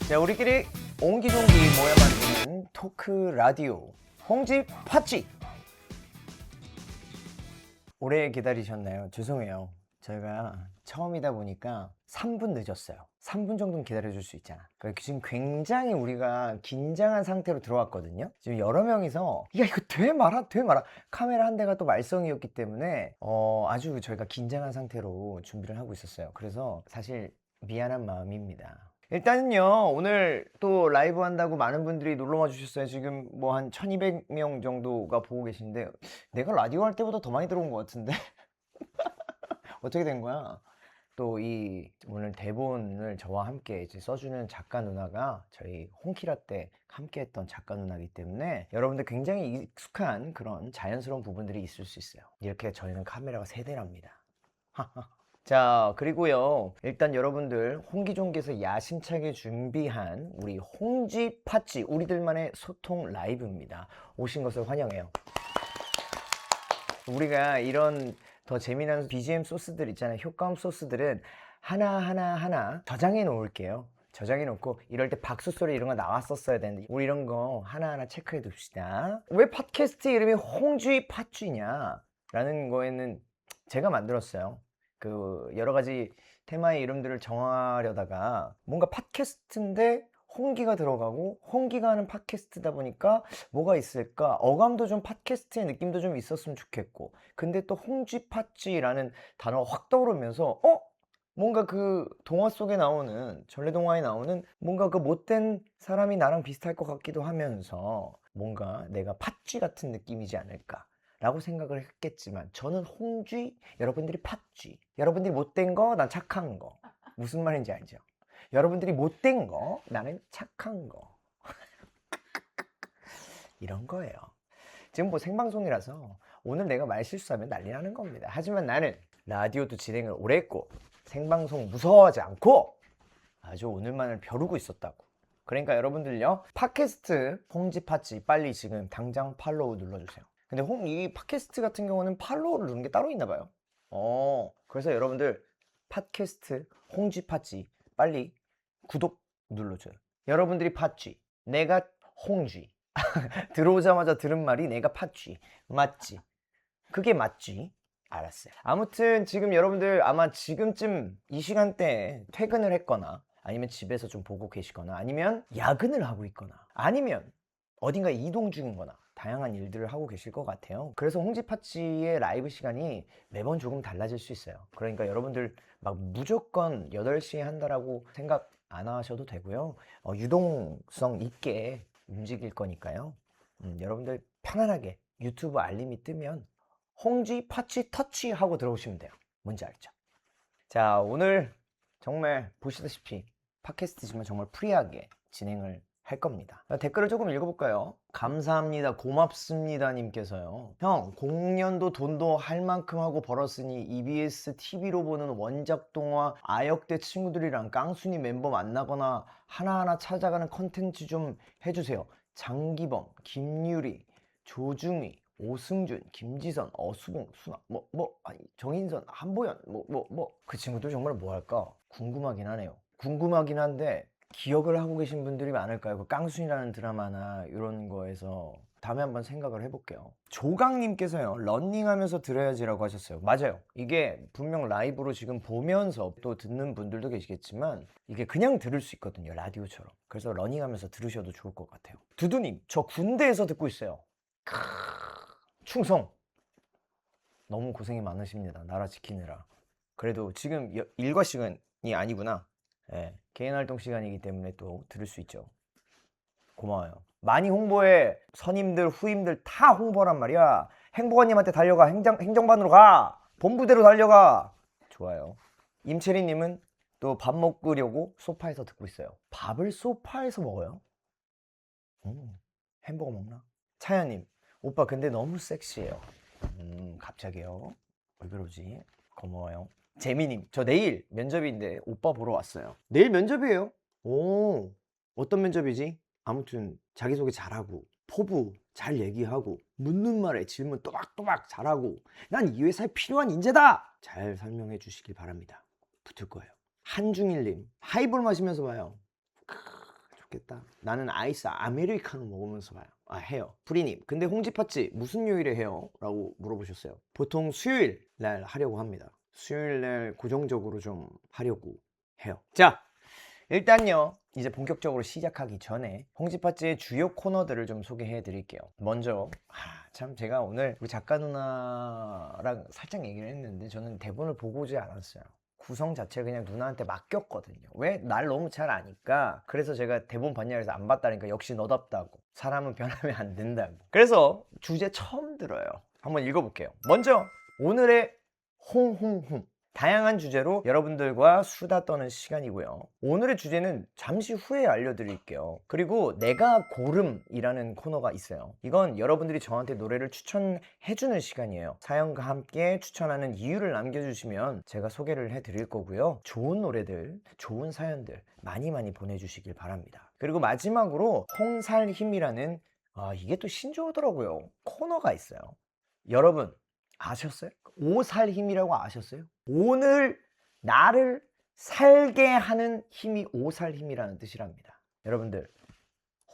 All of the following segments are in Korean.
자, 우리끼리 옹기종기 모여 만드는 토크 라디오 홍지 팥쥐. 오래 기다리셨나요? 죄송해요. 저희가 처음이다 보니까 3분 늦었어요. 3분 정도는 기다려줄 수 있잖아. 그러니까 지금 굉장히 우리가 긴장한 상태로 들어왔거든요. 지금 여러 명이서 야 이거 돼 말아? 돼 말아? 카메라 한 대가 또 말썽이었기 때문에 아주 저희가 긴장한 상태로 준비를 하고 있었어요. 그래서 사실 미안한 마음입니다. 일단은요, 오늘 또 라이브 한다고 많은 분들이 놀러와 주셨어요. 지금 뭐 한 1200명 정도가 보고 계신데 내가 라디오 할 때보다 더 많이 들어온 것 같은데 어떻게 된 거야? 또 이 오늘 대본을 저와 함께 이제 써주는 작가 누나가 저희 홍키라 때 함께 했던 작가 누나이기 때문에 여러분들 굉장히 익숙한 그런 자연스러운 부분들이 있을 수 있어요. 이렇게 저희는 카메라가 3대랍니다. 자, 그리고요, 일단 여러분들 홍기종기에서 야심차게 준비한 우리 홍지 팥쥐, 우리들만의 소통 라이브입니다. 오신 것을 환영해요. 우리가 이런 더 재미난 BGM 소스들 있잖아요. 효과음 소스들은 하나 저장해 놓을게요. 저장해 놓고 이럴 때 박수 소리 이런 거 나왔었어야 되는데 우리 이런 거 하나하나 체크해 둡시다. 왜 팟캐스트 이름이 홍지 팥쥐냐 라는 거에는 제가 만들었어요. 그 여러 가지 테마의 이름들을 정하려다가 뭔가 팟캐스트인데 홍기가 들어가고 홍기가 하는 팟캐스트다 보니까 뭐가 있을까? 어감도 좀 팟캐스트의 느낌도 좀 있었으면 좋겠고, 근데 또 홍쥐팥쥐라는 단어가 확 떠오르면서 뭔가 그 동화 속에 나오는, 전래동화에 나오는 뭔가 그 못된 사람이 나랑 비슷할 것 같기도 하면서 뭔가 내가 팥쥐 같은 느낌이지 않을까 라고 생각을 했겠지만, 저는 홍쥐, 여러분들이 팥쥐. 여러분들이 못된 거, 난 착한 거. 무슨 말인지 알죠? 여러분들이 못된 거, 나는 착한 거. 이런 거예요. 지금 뭐 생방송이라서 오늘 내가 말 실수하면 난리 나는 겁니다. 하지만 나는 라디오도 진행을 오래 했고 생방송 무서워하지 않고 아주 오늘만을 벼르고 있었다고. 그러니까 여러분들요, 팟캐스트 홍지팥쥐 빨리 지금 당장 팔로우 눌러주세요. 근데 이 팟캐스트 같은 경우는 팔로우를 누르는 게 따로 있나 봐요. 그래서 여러분들 팟캐스트 홍쥐팥쥐 빨리 구독 눌러줘요. 여러분들이 팥쥐, 내가 홍쥐. 들어오자마자 들은 말이 내가 팥쥐. 맞지? 그게 맞지? 알았어요. 아무튼 지금 여러분들 아마 지금쯤 이 시간대에 퇴근을 했거나 아니면 집에서 좀 보고 계시거나 아니면 야근을 하고 있거나 아니면 어딘가 이동 중이거나 다양한 일들을 하고 계실 것 같아요. 그래서 홍지팥쥐의 라이브 시간이 매번 조금 달라질 수 있어요. 그러니까 여러분들 막 무조건 8시에 한다라고 생각 안 하셔도 되고요. 유동성 있게 움직일 거니까요. 여러분들 편안하게 유튜브 알림이 뜨면 홍지 팥쥐 터치 하고 들어오시면 돼요. 뭔지 알죠? 자, 오늘 정말 보시다시피 팟캐스트지만 정말 프리하게 진행을 할 겁니다. 댓글을 조금 읽어볼까요? 감사합니다, 고맙습니다 님께서요, 형 공연도 돈도 할 만큼 하고 벌었으니 EBS TV로 보는 원작 동화 아역대 친구들이랑 깡순이 mem버 만나거나 하나하나 찾아가는 컨텐츠 좀 해주세요. 장기범, 김유리, 조중희, 오승준, 김지선, 어수봉, 수나, 정인선, 한보연, 그 친구들 정말 뭐 할까 궁금하긴 하네요. 궁금하긴 한데 기억을 하고 계신 분들이 많을까요? 그 깡순이라는 드라마나 이런 거에서 다음에 한번 생각을 해볼게요. 조강님께서요, 런닝하면서 들어야지라고 하셨어요. 맞아요. 이게 분명 라이브로 지금 보면서 또 듣는 분들도 계시겠지만 이게 그냥 들을 수 있거든요, 라디오처럼. 그래서 러닝하면서 들으셔도 좋을 것 같아요. 두두님, 저 군대에서 듣고 있어요. 충성! 너무 고생이 많으십니다, 나라 지키느라. 그래도 지금 일과 시간이 아니구나. 예, 개인 활동 시간이기 때문에 또 들을 수 있죠. 고마워요. 많이 홍보해. 선임들, 후임들 다 홍보란 말이야. 행복원님한테 달려가. 행정반으로 가. 본부대로 달려가. 좋아요. 임채리님은 또 밥 먹으려고 소파에서 듣고 있어요. 밥을 소파에서 먹어요? 햄버거 먹나? 차연님, 오빠 근데 너무 섹시해요. 갑자기요? 왜 그러지? 고마워요. 재미님, 저 내일 면접인데 오빠 보러 왔어요. 내일 면접이에요? 오, 어떤 면접이지? 아무튼 자기소개 잘하고 포부 잘 얘기하고 묻는 말에 질문 또박또박 잘하고 난 이 회사에 필요한 인재다! 잘 설명해 주시길 바랍니다. 붙을 거예요. 한중일님, 하이볼 마시면서 봐요. 좋겠다. 나는 아이스 아메리카노 먹으면서 봐요. 해요. 프리님, 근데 홍지팥집 무슨 요일에 해요? 라고 물어보셨어요. 보통 수요일 날 하려고 합니다. 수요일 날 고정적으로 좀 하려고 해요. 자, 일단요, 이제 본격적으로 시작하기 전에 홍지팥집의 주요 코너들을 좀 소개해 드릴게요. 먼저 참 제가 오늘 우리 작가 누나랑 살짝 얘기를 했는데 저는 대본을 보고 오지 않았어요. 구성 자체를 그냥 누나한테 맡겼거든요. 왜? 날 너무 잘 아니까. 그래서 제가 대본 봤냐 그래서 안 봤다니까 역시 너답다고. 사람은 변하면 안 된다고. 그래서 주제 처음 들어요. 한번 읽어볼게요. 먼저 오늘의 홍홍홍. 다양한 주제로 여러분들과 수다 떠는 시간이고요. 오늘의 주제는 잠시 후에 알려드릴게요. 그리고 내가 고름이라는 코너가 있어요. 이건 여러분들이 저한테 노래를 추천해주는 시간이에요. 사연과 함께 추천하는 이유를 남겨주시면 제가 소개를 해드릴 거고요. 좋은 노래들, 좋은 사연들 많이 보내주시길 바랍니다. 그리고 마지막으로 홍살힘이라는 이게 또 신조어더라고요. 코너가 있어요. 여러분 아셨어요? 오살 힘이라고 아셨어요? 오늘 나를 살게 하는 힘이 오살 힘이라는 뜻이랍니다. 여러분들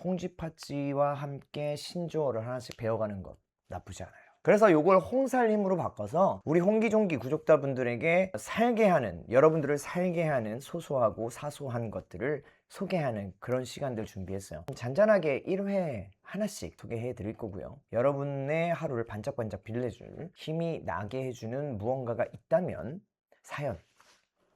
홍지팥쥐와 함께 신조어를 하나씩 배워가는 것 나쁘지 않아요. 그래서 요걸 홍살힘으로 바꿔서 우리 홍기종기 구독자분들에게 살게 하는, 여러분들을 살게 하는 소소하고 사소한 것들을 소개하는 그런 시간들 준비했어요. 잔잔하게 1회 하나씩 소개해 드릴 거고요. 여러분의 하루를 반짝반짝 빛내줄, 힘이 나게 해주는 무언가가 있다면 사연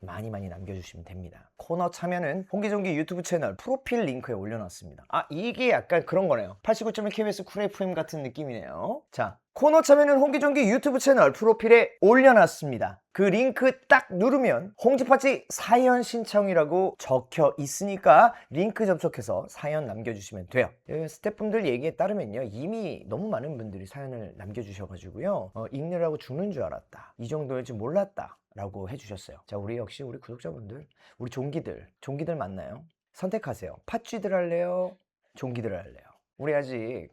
많이 남겨주시면 됩니다. 코너 참여는 홍기종기 유튜브 채널 프로필 링크에 올려놨습니다. 이게 약간 그런 거네요. 89.1KBS 쿨 FM 같은 느낌이네요. 자, 코너 참여는 홍기종기 유튜브 채널 프로필에 올려놨습니다. 그 링크 딱 누르면 홍지팥쥐 사연 신청이라고 적혀 있으니까 링크 접속해서 사연 남겨주시면 돼요. 스태프분들 얘기에 따르면요, 이미 너무 많은 분들이 사연을 남겨주셔가지고요, 읽느라고 죽는 줄 알았다, 이 정도일 줄 몰랐다 라고 해주셨어요. 자, 우리 역시 우리 구독자분들, 우리 종기들 맞나요? 선택하세요. 팥쥐들 할래요? 종기들 할래요? 우리 아직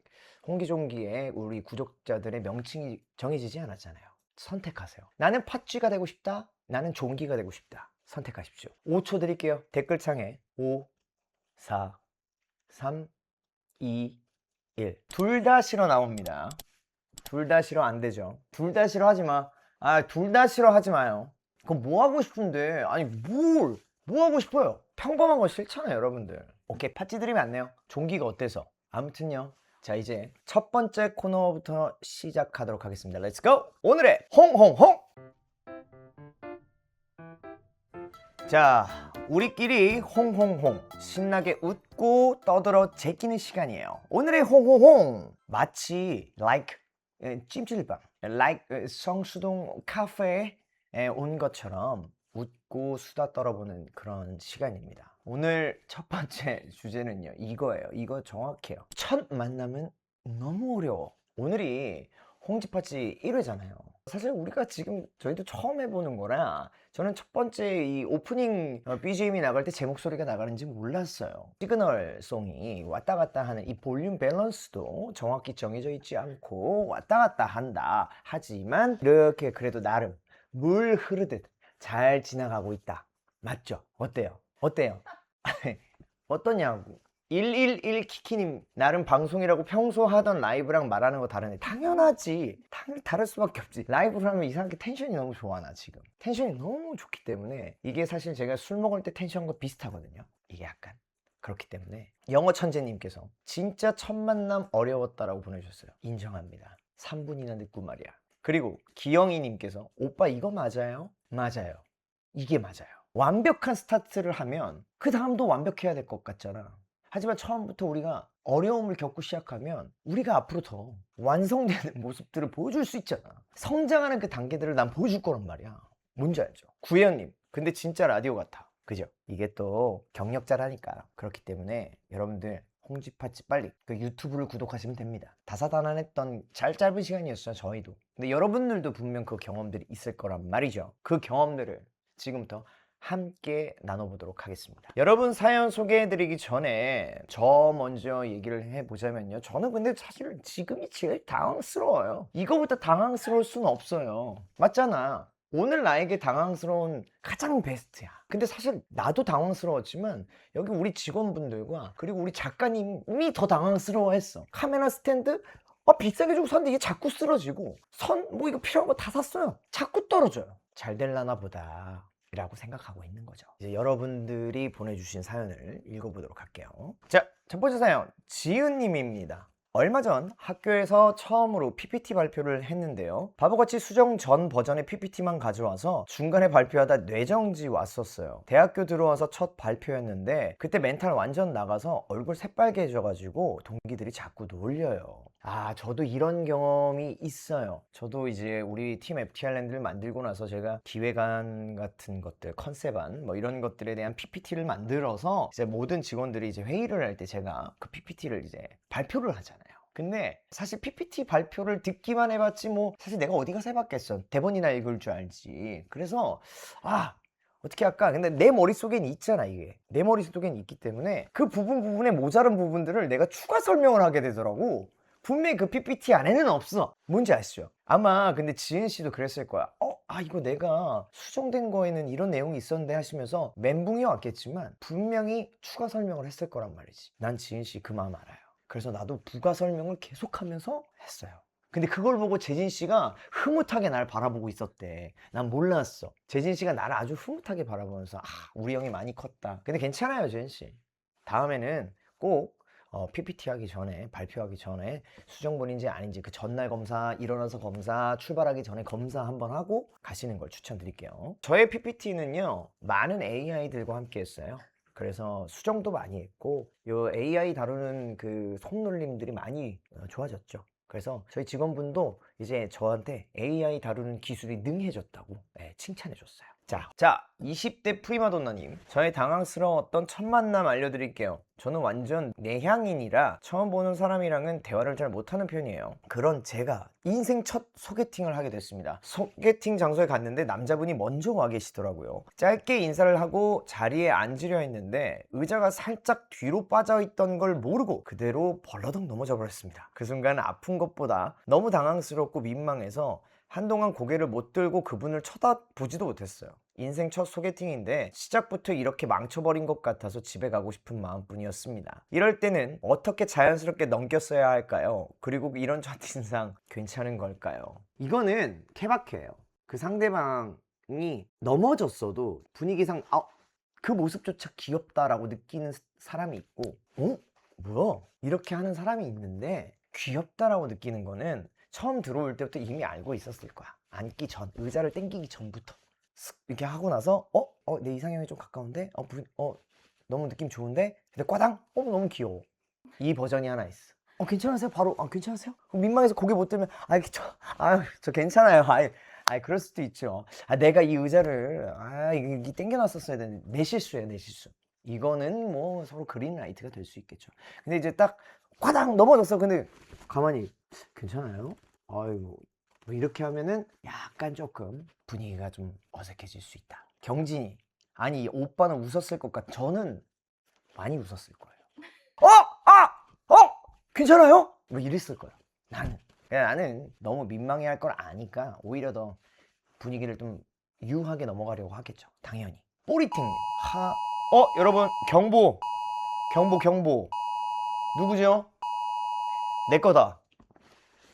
홍기종기에 우리 구독자들의 명칭이 정해지지 않았잖아요. 선택하세요. 나는 팥쥐가 되고 싶다, 나는 종기가 되고 싶다. 선택하십시오. 5초 드릴게요. 댓글창에 5, 4, 3, 2, 1. 둘 다 싫어 나옵니다. 둘 다 싫어 안 되죠. 둘 다 싫어 하지 마. 둘 다 싫어 하지 마요. 그럼 뭐 하고 싶은데? 아니 뭐 하고 싶어요? 평범한 거 싫잖아요, 여러분들. 오케이, 팥쥐 드리면 안 돼요. 종기가 어때서? 아무튼요. 자, 이제 첫 번째 코너부터 시작하도록 하겠습니다. 렛츠 고! 오늘의 홍홍홍! 자, 우리끼리 홍홍홍 신나게 웃고 떠들어 제끼는 시간이에요. 오늘의 홍홍홍 마치 like 찜질방, like 성수동 카페에 온 것처럼 웃고 수다 떨어보는 그런 시간입니다. 오늘 첫 번째 주제는요, 이거예요. 이거 정확해요. 첫 만남은 너무 어려워. 오늘이 홍지팥쥐 1회잖아요. 사실 우리가 지금 저희도 처음 해보는 거라 저는 첫 번째 이 오프닝 BGM이 나갈 때 제 목소리가 나가는지 몰랐어요. 시그널송이 왔다 갔다 하는 이 볼륨 밸런스도 정확히 정해져 있지 않고 왔다 갔다 한다. 하지만 이렇게 그래도 나름 물 흐르듯 잘 지나가고 있다. 맞죠? 어때요? 어떠냐고. 111 키키님, 나름 방송이라고 평소 하던 라이브랑 말하는 거 다르네. 당연하지. 다를 수밖에 없지. 라이브를 하면 이상하게 텐션이 너무 좋아. 나 지금 텐션이 너무 좋기 때문에. 이게 사실 제가 술 먹을 때 텐션과 비슷하거든요. 이게 약간 그렇기 때문에. 영어 천재님께서 진짜 첫 만남 어려웠다라고 보내주셨어요. 인정합니다. 3분이나 늦고 말이야. 그리고 기영이님께서 오빠 이거 맞아요? 맞아요. 이게 맞아요. 완벽한 스타트를 하면 그 다음도 완벽해야 될 것 같잖아. 하지만 처음부터 우리가 어려움을 겪고 시작하면 우리가 앞으로 더 완성되는 모습들을 보여줄 수 있잖아. 성장하는 그 단계들을 난 보여줄 거란 말이야. 뭔지 알죠? 구혜연님, 근데 진짜 라디오 같아. 그죠? 이게 또 경력자라니까. 그렇기 때문에 여러분들 홍지팥쥐 빨리 그 유튜브를 구독하시면 됩니다. 다사다난했던 짧은 시간이었어요, 저희도. 근데 여러분들도 분명 그 경험들이 있을 거란 말이죠. 그 경험들을 지금부터 함께 나눠보도록 하겠습니다. 여러분 사연 소개해드리기 전에 저 먼저 얘기를 해보자면요, 저는 근데 사실 지금이 제일 당황스러워요. 이거보다 당황스러울 수는 없어요. 맞잖아. 오늘 나에게 당황스러운 가장 베스트야. 근데 사실 나도 당황스러웠지만 여기 우리 직원분들과 그리고 우리 작가님이 더 당황스러워했어. 카메라 스탠드 비싸게 주고 샀는데 이게 자꾸 쓰러지고, 선 뭐 이거 필요한 거 다 샀어요. 자꾸 떨어져요. 잘 될라나 보다 라고 생각하고 있는 거죠. 이제 여러분들이 보내주신 사연을 읽어보도록 할게요. 자, 첫 번째 사연 지은님입니다. 얼마 전 학교에서 처음으로 PPT 발표를 했는데요. 바보같이 수정 전 버전의 PPT만 가져와서 중간에 발표하다 뇌정지 왔었어요. 대학교 들어와서 첫 발표였는데 그때 멘탈 완전 나가서 얼굴 새빨개져가지고 동기들이 자꾸 놀려요. 저도 이런 경험이 있어요. 저도 이제 우리 팀 FTI랜드를 만들고 나서 제가 기획안 같은 것들, 컨셉안 뭐 이런 것들에 대한 PPT를 만들어서 이제 모든 직원들이 이제 회의를 할 때 제가 그 PPT를 이제 발표를 하잖아요. 근데 사실 PPT 발표를 듣기만 해봤지 뭐 사실 내가 어디 가서 해봤겠어. 대본이나 읽을 줄 알지. 그래서 어떻게 할까? 근데 내 머릿속엔 있잖아, 이게. 내 머릿속엔 있기 때문에 그 부분에 모자른 부분들을 내가 추가 설명을 하게 되더라고. 분명히 그 PPT 안에는 없어. 뭔지 아시죠? 아마 근데 지은 씨도 그랬을 거야. 이거 내가 수정된 거에는 이런 내용이 있었는데 하시면서 멘붕이 왔겠지만 분명히 추가 설명을 했을 거란 말이지. 난 지은 씨 그 마음 알아요. 그래서 나도 부가 설명을 계속하면서 했어요. 근데 그걸 보고 재진 씨가 흐뭇하게 날 바라보고 있었대. 난 몰랐어. 재진 씨가 나를 아주 흐뭇하게 바라보면서 우리 형이 많이 컸다. 근데 괜찮아요, 재진 씨. 다음에는 꼭 PPT 하기 전에, 발표하기 전에 수정본인지 아닌지 그 전날 검사, 일어나서 검사, 출발하기 전에 검사 한번 하고 가시는 걸 추천드릴게요. 저의 PPT는요, 많은 AI들과 함께 했어요. 그래서 수정도 많이 했고, 요 AI 다루는 그 손놀림들이 많이 좋아졌죠. 그래서 저희 직원분도 이제 저한테 AI 다루는 기술이 능해졌다고 칭찬해줬어요. 자, 20대 프리마돈나님, 저의 당황스러웠던 첫 만남 알려드릴게요. 저는 완전 내향인이라 처음 보는 사람이랑은 대화를 잘 못하는 편이에요. 그런 제가 인생 첫 소개팅을 하게 됐습니다. 소개팅 장소에 갔는데 남자분이 먼저 와 계시더라고요. 짧게 인사를 하고 자리에 앉으려 했는데 의자가 살짝 뒤로 빠져있던 걸 모르고 그대로 벌러덩 넘어져 버렸습니다. 그 순간 아픈 것보다 너무 당황스럽고 민망해서 한동안 고개를 못 들고 그분을 쳐다보지도 못했어요. 인생 첫 소개팅인데 시작부터 이렇게 망쳐버린 것 같아서 집에 가고 싶은 마음뿐이었습니다. 이럴 때는 어떻게 자연스럽게 넘겼어야 할까요? 그리고 이런 첫인상 괜찮은 걸까요? 이거는 케바케예요. 그 상대방이 넘어졌어도 분위기상 그 모습조차 귀엽다라고 느끼는 사람이 있고 뭐야? 이렇게 하는 사람이 있는데 귀엽다라고 느끼는 거는 처음 들어올 때부터 이미 알고 있었을 거야. 앉기 전, 의자를 땡기기 전부터 쓱 이렇게 하고 나서 내 이상형이 좀 가까운데? 너무 느낌 좋은데? 근데 꽈당? 너무 귀여워. 이 버전이 하나 있어. 괜찮으세요? 바로 괜찮으세요? 민망해서 고개 못 들면 저 괜찮아요. 그럴 수도 있죠. 내가 이 의자를 이게 땡겨놨었어야 되는데 내 실수예요, 내 실수. 이거는 뭐 서로 그린라이트가 될 수 있겠죠. 근데 이제 딱 꽈당 넘어졌어. 근데 가만히 괜찮아요? 아이고 뭐 이렇게 하면은 약간 조금 분위기가 좀 어색해질 수 있다. 경진이 아니 오빠는 웃었을 것 같아. 저는 많이 웃었을 거예요. 괜찮아요? 뭐 이랬을 거예요. 나는 너무 민망해할 걸 아니까 오히려 더 분위기를 좀 유하게 넘어가려고 하겠죠. 당연히. 뽀리팅님 여러분 경보 누구죠? 내 거다.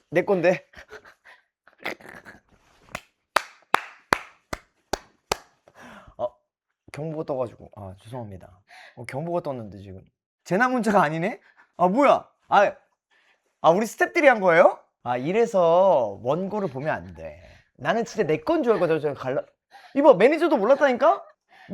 내 건데. 경보가 떠가지고 죄송합니다. 경보가 떴는데 지금 재난 문자가 아니네? 뭐야? 우리 스태프들이 한 거예요? 이래서 원고를 보면 안 돼. 나는 진짜 내 건 줄 알고 이봐, 매니저도 몰랐다니까?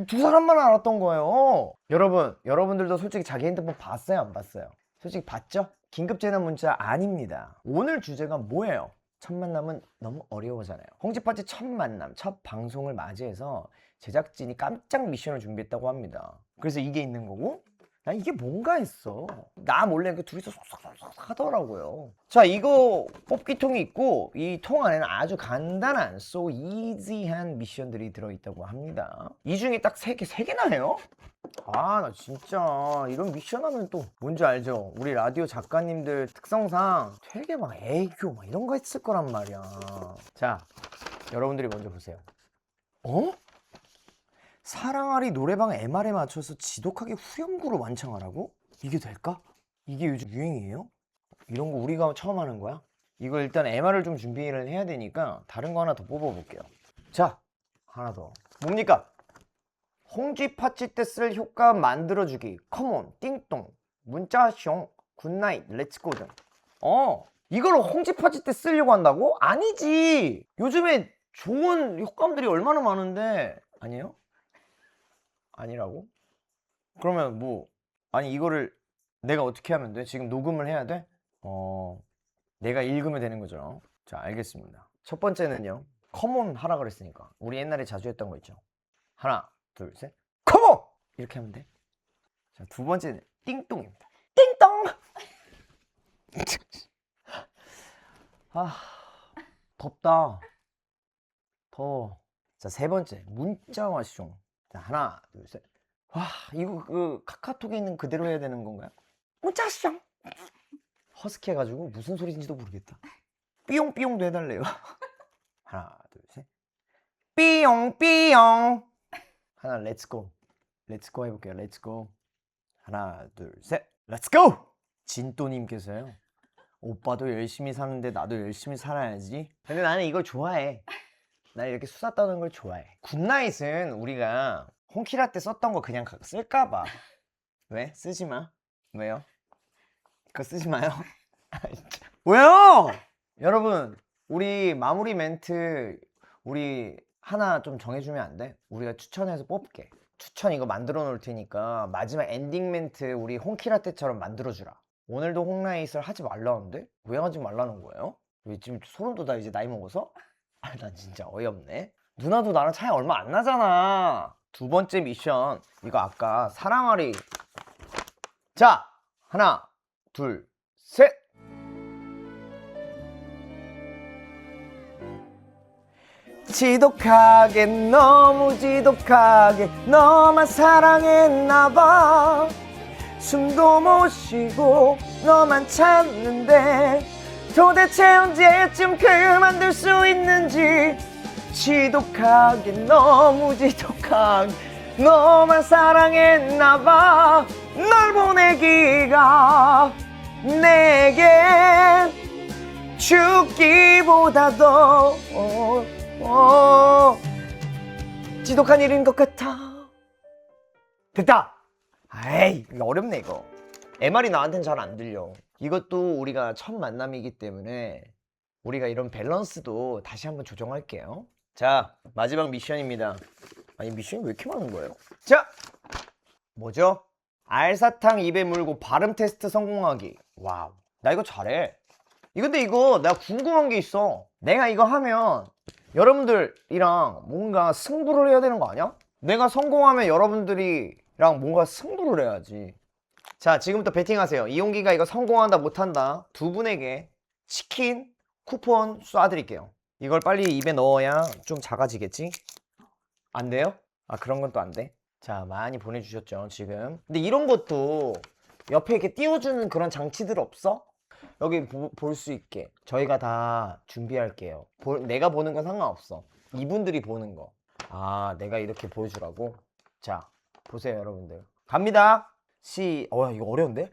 두 사람만 알았던 거예요. 여러분들도 솔직히 자기 핸드폰 봤어요, 안 봤어요? 솔직히 봤죠? 긴급 재난 문자 아닙니다. 오늘 주제가 뭐예요? 첫 만남은 너무 어려워잖아요. 홍지파티 첫 만남, 첫 방송을 맞이해서 제작진이 깜짝 미션을 준비했다고 합니다. 그래서 이게 있는 거고, 난 이게 뭔가 했어. 나 몰래 그 둘이서 속삭속삭 하더라고요. 자, 이거 뽑기통이 있고 이 통 안에는 아주 간단한 so easy한 미션들이 들어있다고 합니다. 이 중에 딱 3개나 해요? 나 진짜 이런 미션 하면 또 뭔지 알죠? 우리 라디오 작가님들 특성상 되게 막 애교 막 이런 거 했을 거란 말이야. 자, 여러분들이 먼저 보세요. 어? 사랑아리 노래방 MR에 맞춰서 지독하게 후렴구로 완창하라고? 이게 될까? 이게 요즘 유행이에요? 이런 거 우리가 처음 하는 거야? 이거 일단 MR을 좀 준비를 해야 되니까 다른 거 하나 더 뽑아볼게요. 자, 하나 더. 뭡니까? 홍쥐 파치 때 쓸 효과 만들어주기. 컴온, 띵동, 문자숑, 굿나잇, 렛츠고 등. 이걸 홍쥐 파치 때 쓰려고 한다고? 아니지. 요즘에 좋은 효과음들이 얼마나 많은데. 아니에요? 아니라고? 그러면 뭐, 아니 이거를 내가 어떻게 하면 돼? 지금 녹음을 해야 돼? 내가 읽으면 되는 거죠. 자, 알겠습니다. 첫 번째는요. 컴온 하라 그랬으니까. 우리 옛날에 자주 했던 거 있죠. 하나, 둘, 셋. 컴온! 이렇게 하면 돼. 자, 두 번째는 띵동입니다. 띵동! 아, 덥다. 더워. 자, 세 번째. 문자와 숑. 자, 하나, 둘, 셋. 와, 이거 그 카카오톡에 있는 그대로 해야 되는 건가요? 문자 숑! 허스키 해가지고 무슨 소리인지도 모르겠다. 삐용삐용도 해달래요. 하나, 둘, 셋. 삐용삐용. 하나, 렛츠고. 렛츠고 해볼게요. 렛츠고. 하나, 둘, 셋. 렛츠고! 진또님께서요. 오빠도 열심히 사는데 나도 열심히 살아야지. 근데 나는 이걸 좋아해. 나 이렇게 수다 떠는 걸 좋아해. 굿나잇은 우리가 홍키라 때 썼던 거 그냥 쓸까봐. 왜? 쓰지 마. 왜요? 그거 쓰지 마요. 왜요? 여러분, 우리 마무리 멘트 우리 하나 좀 정해주면 안 돼? 우리가 추천해서 뽑게. 추천 이거 만들어 놓을 테니까 마지막 엔딩 멘트 우리 홍키라 때처럼 만들어주라. 오늘도 홍나잇을 하지 말라는데? 왜 하지 말라는 거예요? 왜 지금 소름 돋아 이제 나이 먹어서? 아, 난 진짜 어이없네. 누나도 나랑 차이 얼마 안 나잖아. 두 번째 미션 이거 아까 사랑아리. 자, 하나, 둘, 셋. 지독하게 너무 지독하게 너만 사랑했나봐. 숨도 못 쉬고 너만 찾는데 도대체 언제쯤 그만둘 수 있는지. 지독하게 너무 지독하게 너만 사랑했나봐. 널 보내기가 내겐 죽기보다 더 지독한 일인 것 같아. 됐다. 아이, 이거 어렵네 이거. MR이 나한텐 잘 안 들려. 이것도 우리가 첫 만남이기 때문에 우리가 이런 밸런스도 다시 한번 조정할게요. 자, 마지막 미션입니다. 아니, 미션이 왜 이렇게 많은 거예요? 자, 뭐죠? 알사탕 입에 물고 발음 테스트 성공하기. 와우, 나 이거 잘해. 근데 이거 내가 궁금한 게 있어. 내가 이거 하면 여러분들이랑 뭔가 승부를 해야 되는 거 아니야? 내가 성공하면 여러분들이랑 뭔가 승부를 해야지. 자, 지금부터 베팅하세요. 이용기가 이거 성공한다 못한다 두 분에게 치킨 쿠폰 쏴드릴게요. 이걸 빨리 입에 넣어야 좀 작아지겠지? 안 돼요? 아, 그런 건 또 안 돼? 자, 많이 보내주셨죠 지금. 근데 이런 것도 옆에 이렇게 띄워주는 그런 장치들 없어? 여기 볼 수 있게 저희가 다 준비할게요. 내가 보는 건 상관없어. 이분들이 보는 거. 아, 내가 이렇게 보여주라고? 자, 보세요 여러분들. 갑니다. 이거 어려운데?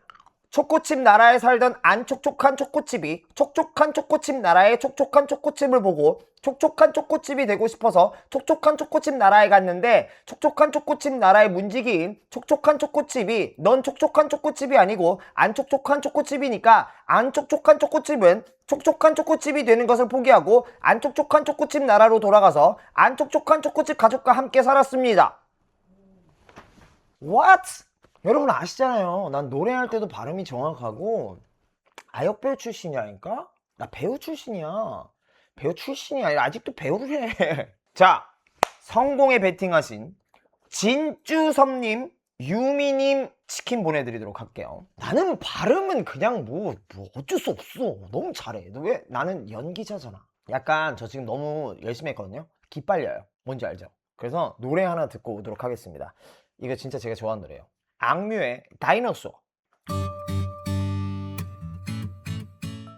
초코칩 나라에 살던 안 촉촉한 초코칩이 촉촉한 초코칩 나라의 촉촉한 초코칩을 보고 촉촉한 초코칩이 되고 싶어서 촉촉한 초코칩 나라에 갔는데 촉촉한 초코칩 나라의 문지기인 촉촉한 초코칩이 넌 촉촉한 초코칩이 아니고 안 촉촉한 초코칩이니까 안 촉촉한 초코칩은 촉촉한 초코칩이 되는 것을 포기하고 안 촉촉한 초코칩 나라로 돌아가서 안 촉촉한 초코칩 가족과 함께 살았습니다. What? 여러분 아시잖아요. 난 노래할 때도 발음이 정확하고 아역배우 출신이라니까? 나 배우 출신이야. 배우 출신이 아니라 아직도 배우를 해. 자, 성공에 베팅하신 진주섭님, 유미님 치킨 보내드리도록 할게요. 나는 발음은 그냥 뭐 어쩔 수 없어. 너무 잘해. 너 왜? 나는 연기자잖아. 약간 저 지금 너무 열심히 했거든요. 기빨려요. 뭔지 알죠? 그래서 노래 하나 듣고 오도록 하겠습니다. 이거 진짜 제가 좋아하는 노래예요. 악뮤의 다이너소어.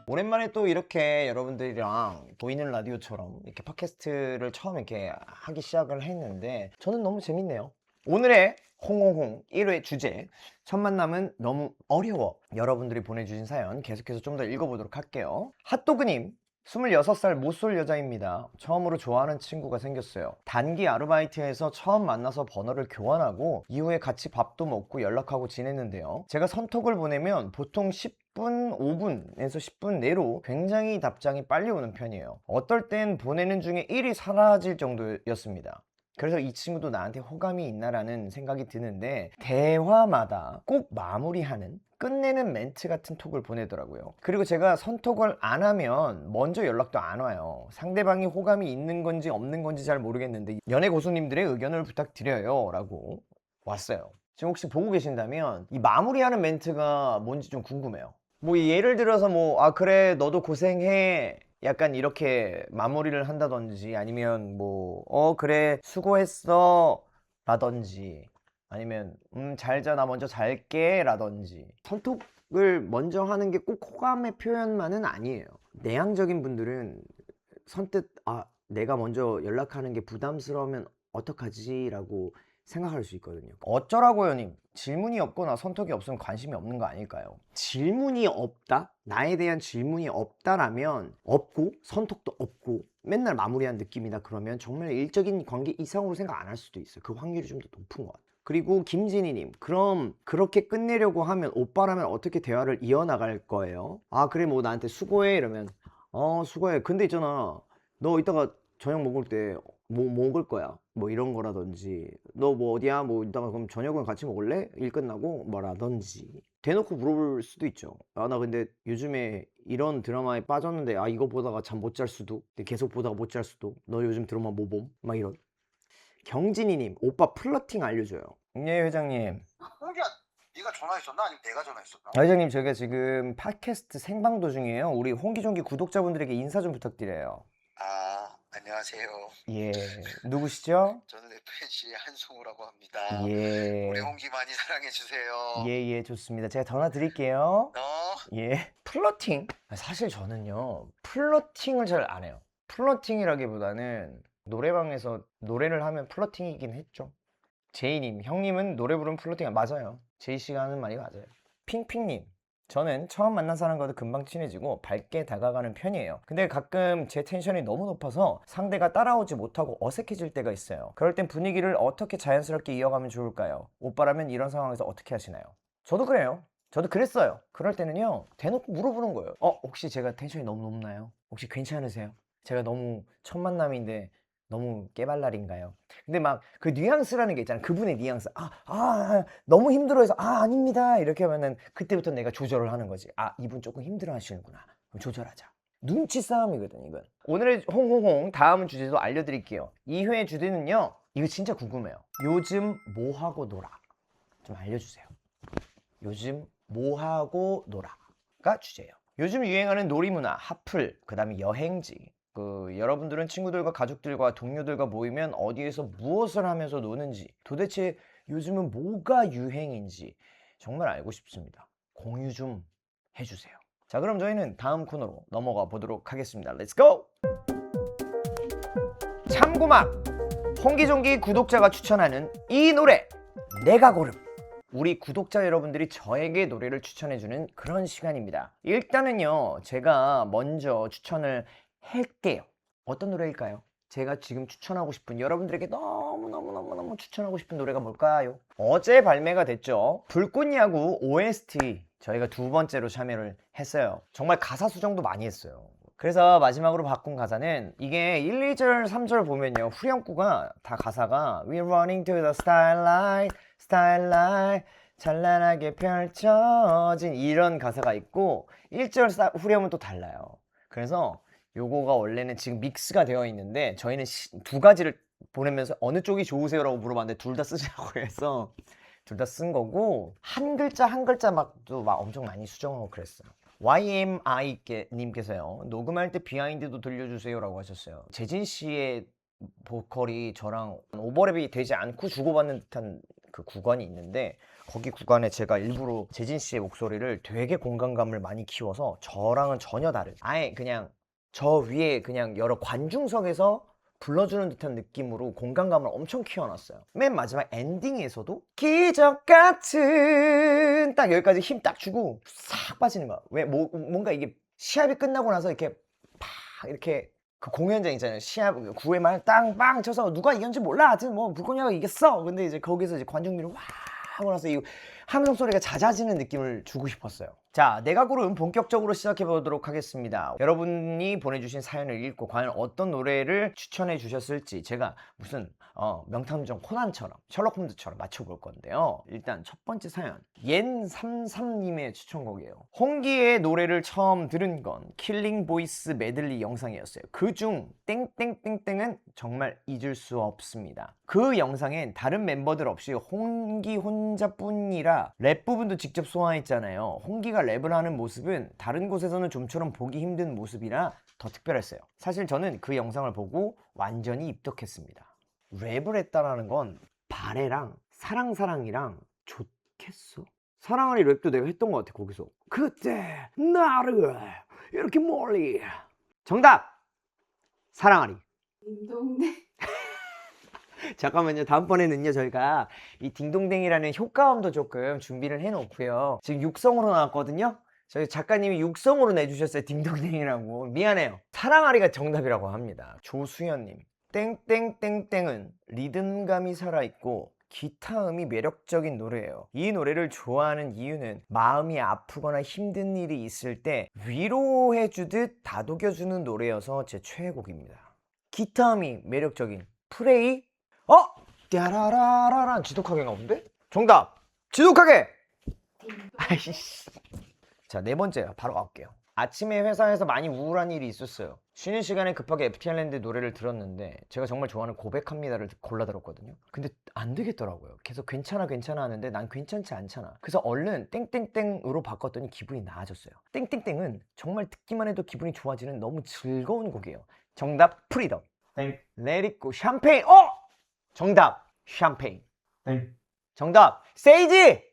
오랜만에 또 이렇게 여러분들이랑 보이는 라디오처럼 이렇게 팟캐스트를 처음 이렇게 하기 시작을 했는데 저는 너무 재밌네요. 오늘의 홍홍홍 1회 주제, 첫 만남은 너무 어려워. 여러분들이 보내주신 사연 계속해서 좀 더 읽어보도록 할게요. 핫도그님, 26살 못쏠 여자입니다. 처음으로 좋아하는 친구가 생겼어요. 단기 아르바이트에서 처음 만나서 번호를 교환하고 이후에 같이 밥도 먹고 연락하고 지냈는데요. 제가 선톡을 보내면 보통 10분, 5분에서 10분 내로 굉장히 답장이 빨리 오는 편이에요. 어떨 땐 보내는 중에 일이 사라질 정도였습니다. 그래서 이 친구도 나한테 호감이 있나라는 생각이 드는데 대화마다 꼭 마무리하는, 끝내는 멘트 같은 톡을 보내더라고요. 그리고 제가 선톡을 안 하면 먼저 연락도 안 와요. 상대방이 호감이 있는 건지 없는 건지 잘 모르겠는데 연애 고수님들의 의견을 부탁드려요 라고 왔어요. 지금 혹시 보고 계신다면 이 마무리하는 멘트가 뭔지 좀 궁금해요. 뭐 예를 들어서 뭐 아 그래 너도 고생해 약간 이렇게 마무리를 한다든지, 아니면 뭐 그래 수고했어 라든지, 아니면 잘 자 나 먼저 잘게 라든지. 선톡을 먼저 하는 게 꼭 호감의 표현만은 아니에요. 내향적인 분들은 선뜻 아 내가 먼저 연락하는 게 부담스러우면 어떡하지 라고 생각할 수 있거든요. 어쩌라고요 님? 질문이 없거나 선톡이 없으면 관심이 없는 거 아닐까요? 질문이 없다? 나에 대한 질문이 없다라면 없고 선톡도 없고 맨날 마무리한 느낌이다 그러면 정말 일적인 관계 이상으로 생각 안 할 수도 있어요. 그 확률이 좀 더 높은 것 같아요. 그리고 김진희님, 그럼 그렇게 끝내려고 하면 오빠라면 어떻게 대화를 이어나갈 거예요? 아 그래 뭐 나한테 수고해 이러면 수고해. 근데 있잖아 너 이따가 저녁 먹을 때 뭐 먹을 거야? 뭐 이런 거라든지, 너 뭐 어디야? 뭐 이따가 그럼 저녁은 같이 먹을래? 일 끝나고 뭐라든지 대놓고 물어볼 수도 있죠. 아 나 근데 요즘에 이런 드라마에 빠졌는데 아 이거 보다가 잠 못 잘 수도, 계속 보다가 못 잘 수도, 너 요즘 드라마 뭐 봄? 막 이런. 경진이님, 오빠 플러팅 알려줘요. 네 회장님. 홍기야, 네가 전화했었나? 아니면 내가 전화했었나? 회장님 저희가 지금 팟캐스트 생방 도중이에요. 우리 홍기종기 구독자분들에게 인사 좀 부탁드려요. 안녕하세요. 예, 누구시죠? 저는 FNC 한승우라고 합니다. 예. 우리 홍기 많이 사랑해주세요. 예, 좋습니다. 제가 전화 드릴게요. 너? 예. 플러팅? 사실 저는요, 플러팅을 잘 안 해요. 플러팅이라기보다는 노래방에서 노래를 하면 플러팅이긴 했죠. 제이님, 형님은 노래 부르면 플러팅 맞아요. 제이 씨가 하는 말이 맞아요. 핑핑님, 저는 처음 만난 사람과도 금방 친해지고 밝게 다가가는 편이에요. 근데 가끔 제 텐션이 너무 높아서 상대가 따라오지 못하고 어색해질 때가 있어요. 그럴 땐 분위기를 어떻게 자연스럽게 이어가면 좋을까요? 오빠라면 이런 상황에서 어떻게 하시나요? 저도 그래요. 저도 그랬어요. 그럴 때는요, 대놓고 물어보는 거예요. 혹시 제가 텐션이 너무 높나요? 혹시 괜찮으세요? 제가 너무 첫 만남인데 너무 깨발랄인가요? 근데 막 그 뉘앙스라는 게 있잖아. 그분의 뉘앙스. 너무 힘들어해서 아닙니다 이렇게 하면은 그때부터 내가 조절을 하는 거지. 이분 조금 힘들어 하시는구나. 그럼 조절하자. 눈치 싸움이거든 이건. 오늘의 홍홍홍 다음 주제도 알려드릴게요. 2회 주제는요, 이거 진짜 궁금해요. 요즘 뭐 하고 놀아? 좀 알려주세요. 요즘 뭐 하고 놀아가 주제예요. 요즘 유행하는 놀이문화, 핫플, 그 다음에 여행지. 여러분들은 친구들과 가족들과 동료들과 모이면 어디에서 무엇을 하면서 노는지, 도대체 요즘은 뭐가 유행인지 정말 알고 싶습니다. 공유 좀 해주세요. 자, 그럼 저희는 다음 코너로 넘어가 보도록 하겠습니다. Let's go! 참고막! 홍기종기 구독자가 추천하는 이 노래! 내가 고름! 우리 구독자 여러분들이 저에게 노래를 추천해주는 그런 시간입니다. 일단은요, 제가 먼저 추천을 할게요. 어떤 노래일까요? 제가 지금 추천하고 싶은, 여러분들에게 너무너무 추천하고 싶은 노래가 뭘까요? 어제 발매가 됐죠. 불꽃야구 OST 저희가 두 번째로 참여를 했어요. 정말 가사 수정도 많이 했어요. 그래서 마지막으로 바꾼 가사는, 이게 1, 2절, 3절 보면요, 후렴구가 다 가사가 We're running to the starlight, starlight 찬란하게 펼쳐진 이런 가사가 있고, 1절 후렴은 또 달라요. 그래서 요거가 원래는 지금 믹스가 되어 있는데 저희는 두 가지를 보내면서 어느 쪽이 좋으세요라고 물어봤는데 둘 다 쓰자고 해서 둘 다 쓴 거고, 한 글자 한 글자 막 엄청 많이 수정하고 그랬어요. YMI님께서요, 녹음할 때 비하인드도 들려주세요 라고 하셨어요. 재진 씨의 보컬이 저랑 오버랩이 되지 않고 주고받는 듯한 그 구간이 있는데, 거기 구간에 제가 일부러 재진 씨의 목소리를 되게 공간감을 많이 키워서 저랑은 전혀 다른, 아예 그냥 저 위에 그냥 여러 관중석에서 불러주는 듯한 느낌으로 공간감을 엄청 키워놨어요. 맨 마지막 엔딩에서도 기적 같은 딱 여기까지 힘 딱 주고 싹 빠지는 거야. 왜 뭔가 이게 시합이 끝나고 나서 이렇게 팍 이렇게 그 공연장 있잖아요. 시합 9회 말 땅빵 쳐서 누가 이겼는지 몰라. 하여튼 뭐 불꽃야가 이겼어. 근데 이제 거기서 이제 관중들이 와 하고 나서 이 함성 소리가 잦아지는 느낌을 주고 싶었어요. 자, 내가 고른 본격적으로 시작해 보도록 하겠습니다. 여러분이 보내주신 사연을 읽고 과연 어떤 노래를 추천해 주셨을지 제가 무슨 명탐정 코난처럼 셜록 홈즈처럼 맞춰볼 건데요. 일단 첫 번째 사연, 옌33님의 추천곡이에요. 홍기의 노래를 처음 들은 건 킬링 보이스 메들리 영상이었어요. 그중 땡땡땡땡은 정말 잊을 수 없습니다. 그 영상엔 다른 멤버들 없이 홍기 혼자뿐이라 랩 부분도 직접 소화했잖아요. 홍기가 랩을 하는 모습은 다른 곳에서는 좀처럼 보기 힘든 모습이라 더 특별했어요. 사실 저는 그 영상을 보고 완전히 입덕했습니다. 랩을 했다라는 건 바레랑 사랑사랑이랑 좋겠어? 사랑하리 랩도 내가 했던 것 같아. 거기서 그때 나를 이렇게 멀리. 정답! 사랑하리. 딩동댕. 잠깐만요. 다음번에는요 저희가 이 딩동댕이라는 효과음도 조금 준비를 해놓고요. 지금 육성으로 나왔거든요. 저희 작가님이 육성으로 내주셨어요. 딩동댕이라고. 미안해요. 사랑하리가 정답이라고 합니다. 조수연님, 땡땡땡땡은 리듬감이 살아있고 기타음이 매력적인 노래예요. 이 노래를 좋아하는 이유는 마음이 아프거나 힘든 일이 있을 때 위로해주듯 다독여주는 노래여서 제 최애곡입니다. 기타음이 매력적인 프레이? 띠아라라라란 지독하게인가 본데? 정답! 지독하게! 아이씨. 자, 네 번째 바로 갈게요. 아침에 회사에서 많이 우울한 일이 있었어요. 쉬는 시간에 급하게 FT 아일랜드 노래를 들었는데 제가 정말 좋아하는 고백합니다를 골라 들었거든요. 근데 안 되겠더라고요. 계속 괜찮아 괜찮아 하는데 난 괜찮지 않잖아. 그래서 얼른 땡땡땡으로 바꿨더니 기분이 나아졌어요. 땡땡땡은 정말 듣기만 해도 기분이 좋아지는 너무 즐거운 곡이에요. 정답 프리덤. 땡. Let it go 샴페인. 정답 샴페인. 땡. 정답 세이지.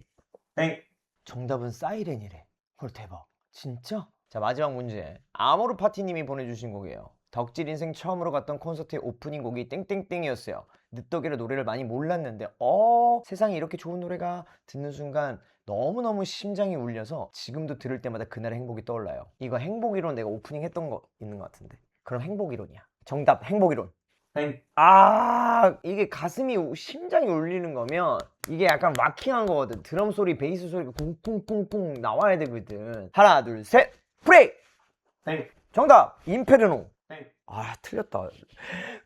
땡. 정답은 사이렌이래. 헐 대박. 진짜? 자, 마지막 문제. 아모르 파티님이 보내주신 곡이에요. 덕질 인생 처음으로 갔던 콘서트의 오프닝 곡이 땡땡땡이었어요. 늦덕이라 노래를 많이 몰랐는데 세상에 이렇게 좋은 노래가 듣는 순간 너무너무 심장이 울려서 지금도 들을 때마다 그날의 행복이 떠올라요. 이거 행복이론 내가 오프닝 했던 거 있는 것 같은데. 그럼 행복이론이야. 정답 행복이론. 땡. 이게 가슴이 심장이 울리는 거면 이게 약간 락킹한 거거든. 드럼 소리, 베이스 소리가 뿡뿡뿡뿡 나와야 되거든. 하나, 둘, 셋, 프레이! 땡. 정답! 임페르노. 땡. 틀렸다.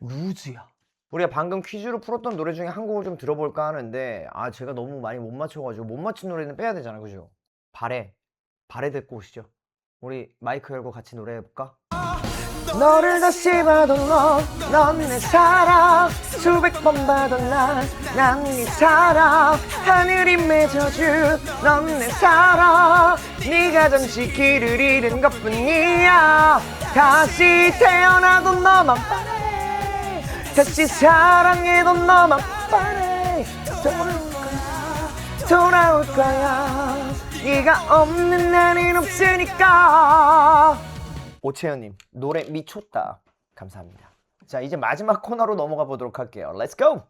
루즈야. 우리가 방금 퀴즈로 풀었던 노래 중에 한 곡을 좀 들어볼까 하는데 제가 너무 많이 못 맞춰가지고 못 맞춘 노래는 빼야 되잖아, 그죠? 바레 듣고 오시죠. 우리 마이크 열고 같이 노래해볼까? 너를 다시 봐도 넌 내 사랑. 수백 번 봐도 난 네 사랑. 하늘이 맺어준 넌 내 사랑. 네가 잠시 길을 잃은 것뿐이야. 다시 태어나도 너만 바래. 다시 사랑해도 너만 바래. 돌아올 거야. 네가 없는 날은 없으니까. 오채연님 노래 미쳤다. 감사합니다. 자, 이제 마지막 코너로 넘어가 보도록 할게요. Let's go!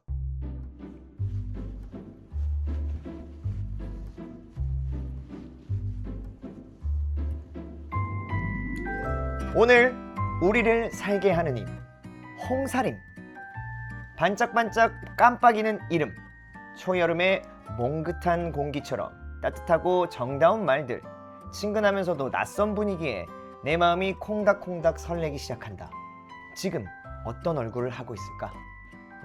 오늘 우리를 살게 하는 힘, 홍사림. 반짝반짝 깜빡이는 이름. 초여름의 몽긋한 공기처럼 따뜻하고 정다운 말들. 친근하면서도 낯선 분위기에 내 마음이 콩닥콩닥 설레기 시작한다. 지금 어떤 얼굴을 하고 있을까?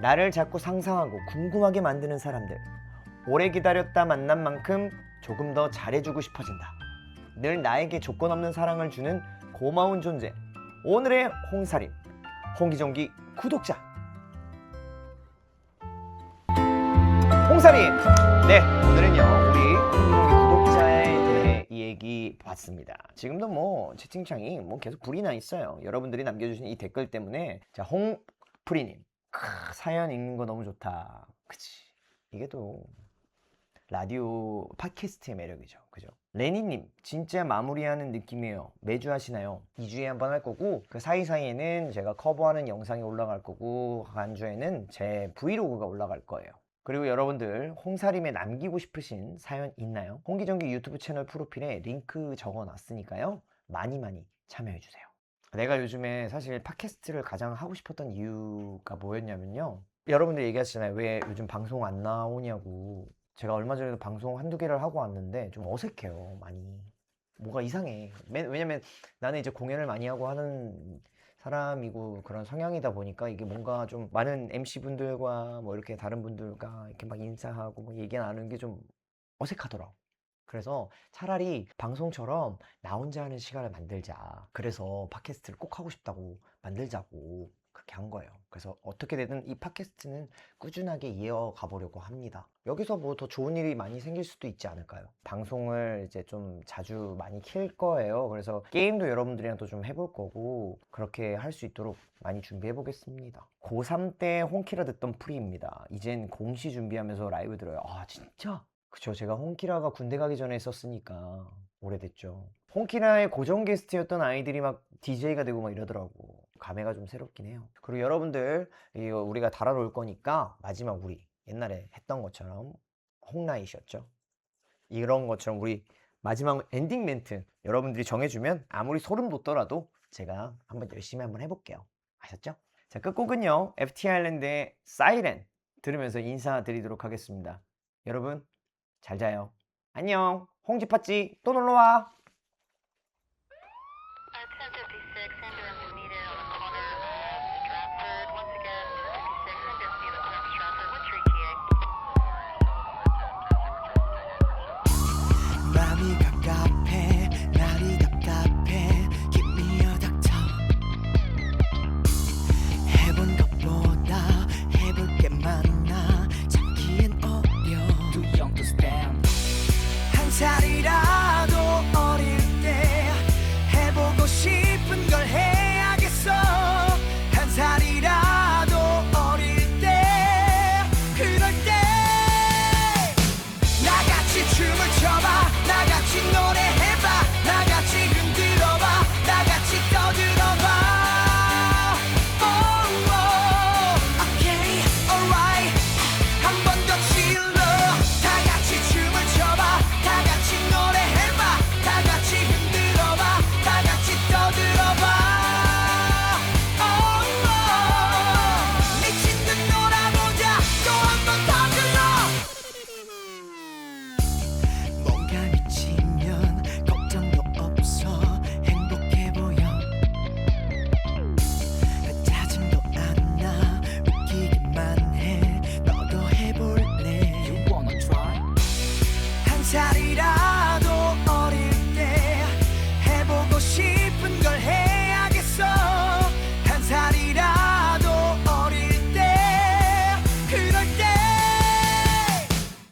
나를 자꾸 상상하고 궁금하게 만드는 사람들. 오래 기다렸다 만난 만큼 조금 더 잘해주고 싶어진다. 늘 나에게 조건 없는 사랑을 주는 고마운 존재. 오늘의 홍사림, 홍기종기 구독자. 홍사림! 네, 오늘은요 우리 홍기종기 구독자에 대해 이 얘기 봤습니다. 지금도 뭐 채팅창이 뭐 계속 불이 나 있어요. 여러분들이 남겨주신 이 댓글 때문에. 자, 홍프리님, 사연 읽는 거 너무 좋다. 그치? 이게 또 라디오 팟캐스트의 매력이죠. 그죠? 레니님, 진짜 마무리하는 느낌이에요. 매주 하시나요? 2주에 한 번 할 거고, 그 사이사이에는 제가 커버하는 영상이 올라갈 거고, 한 주에는 제 브이로그가 올라갈 거예요. 그리고 여러분들 홍사림에 남기고 싶으신 사연 있나요? 홍기정기 유튜브 채널 프로필에 링크 적어 놨으니까요. 많이 많이 참여해 주세요. 내가 요즘에 사실 팟캐스트를 가장 하고 싶었던 이유가 뭐였냐면요. 여러분들 얘기하시잖아요. 왜 요즘 방송 안 나오냐고. 제가 얼마 전에도 방송 한두 개를 하고 왔는데 좀 어색해요. 많이. 뭐가 이상해. 왜냐면 나는 이제 공연을 많이 하고 하는 사람이고 그런 성향이다 보니까 이게 뭔가 좀 많은 MC분들과 뭐 이렇게 다른 분들과 이렇게 막 인사하고 뭐 얘기 나누는 게 좀 어색하더라고. 그래서 차라리 방송처럼 나 혼자 하는 시간을 만들자. 그래서 팟캐스트를 꼭 하고 싶다고 만들자고 그렇게 한 거예요. 그래서 어떻게 되든 이 팟캐스트는 꾸준하게 이어가 보려고 합니다. 여기서 뭐 더 좋은 일이 많이 생길 수도 있지 않을까요? 방송을 이제 좀 자주 많이 킬 거예요. 그래서 게임도 여러분들이랑 또 좀 해볼 거고 그렇게 할 수 있도록 많이 준비해 보겠습니다. 고3 때 홍키라 듣던 프리입니다. 이젠 공시 준비하면서 라이브 들어요. 아 진짜? 그쵸. 제가 홍키라가 군대 가기 전에 썼으니까 오래됐죠. 홍키라의 고정 게스트였던 아이들이 막 DJ가 되고 막 이러더라고. 감회가 좀 새롭긴 해요. 그리고 여러분들 이거 우리가 달아놓을 거니까 마지막 우리 옛날에 했던 것처럼 홍나이셨죠? 이런 것처럼 우리 마지막 엔딩 멘트 여러분들이 정해주면 아무리 소름 돋더라도 제가 한번 열심히 한번 해볼게요. 아셨죠? 자, 끝곡은요. FT 아일랜드의 사이렌 들으면서 인사드리도록 하겠습니다. 여러분 잘 자요. 안녕. 홍지팥찌 또 놀러와.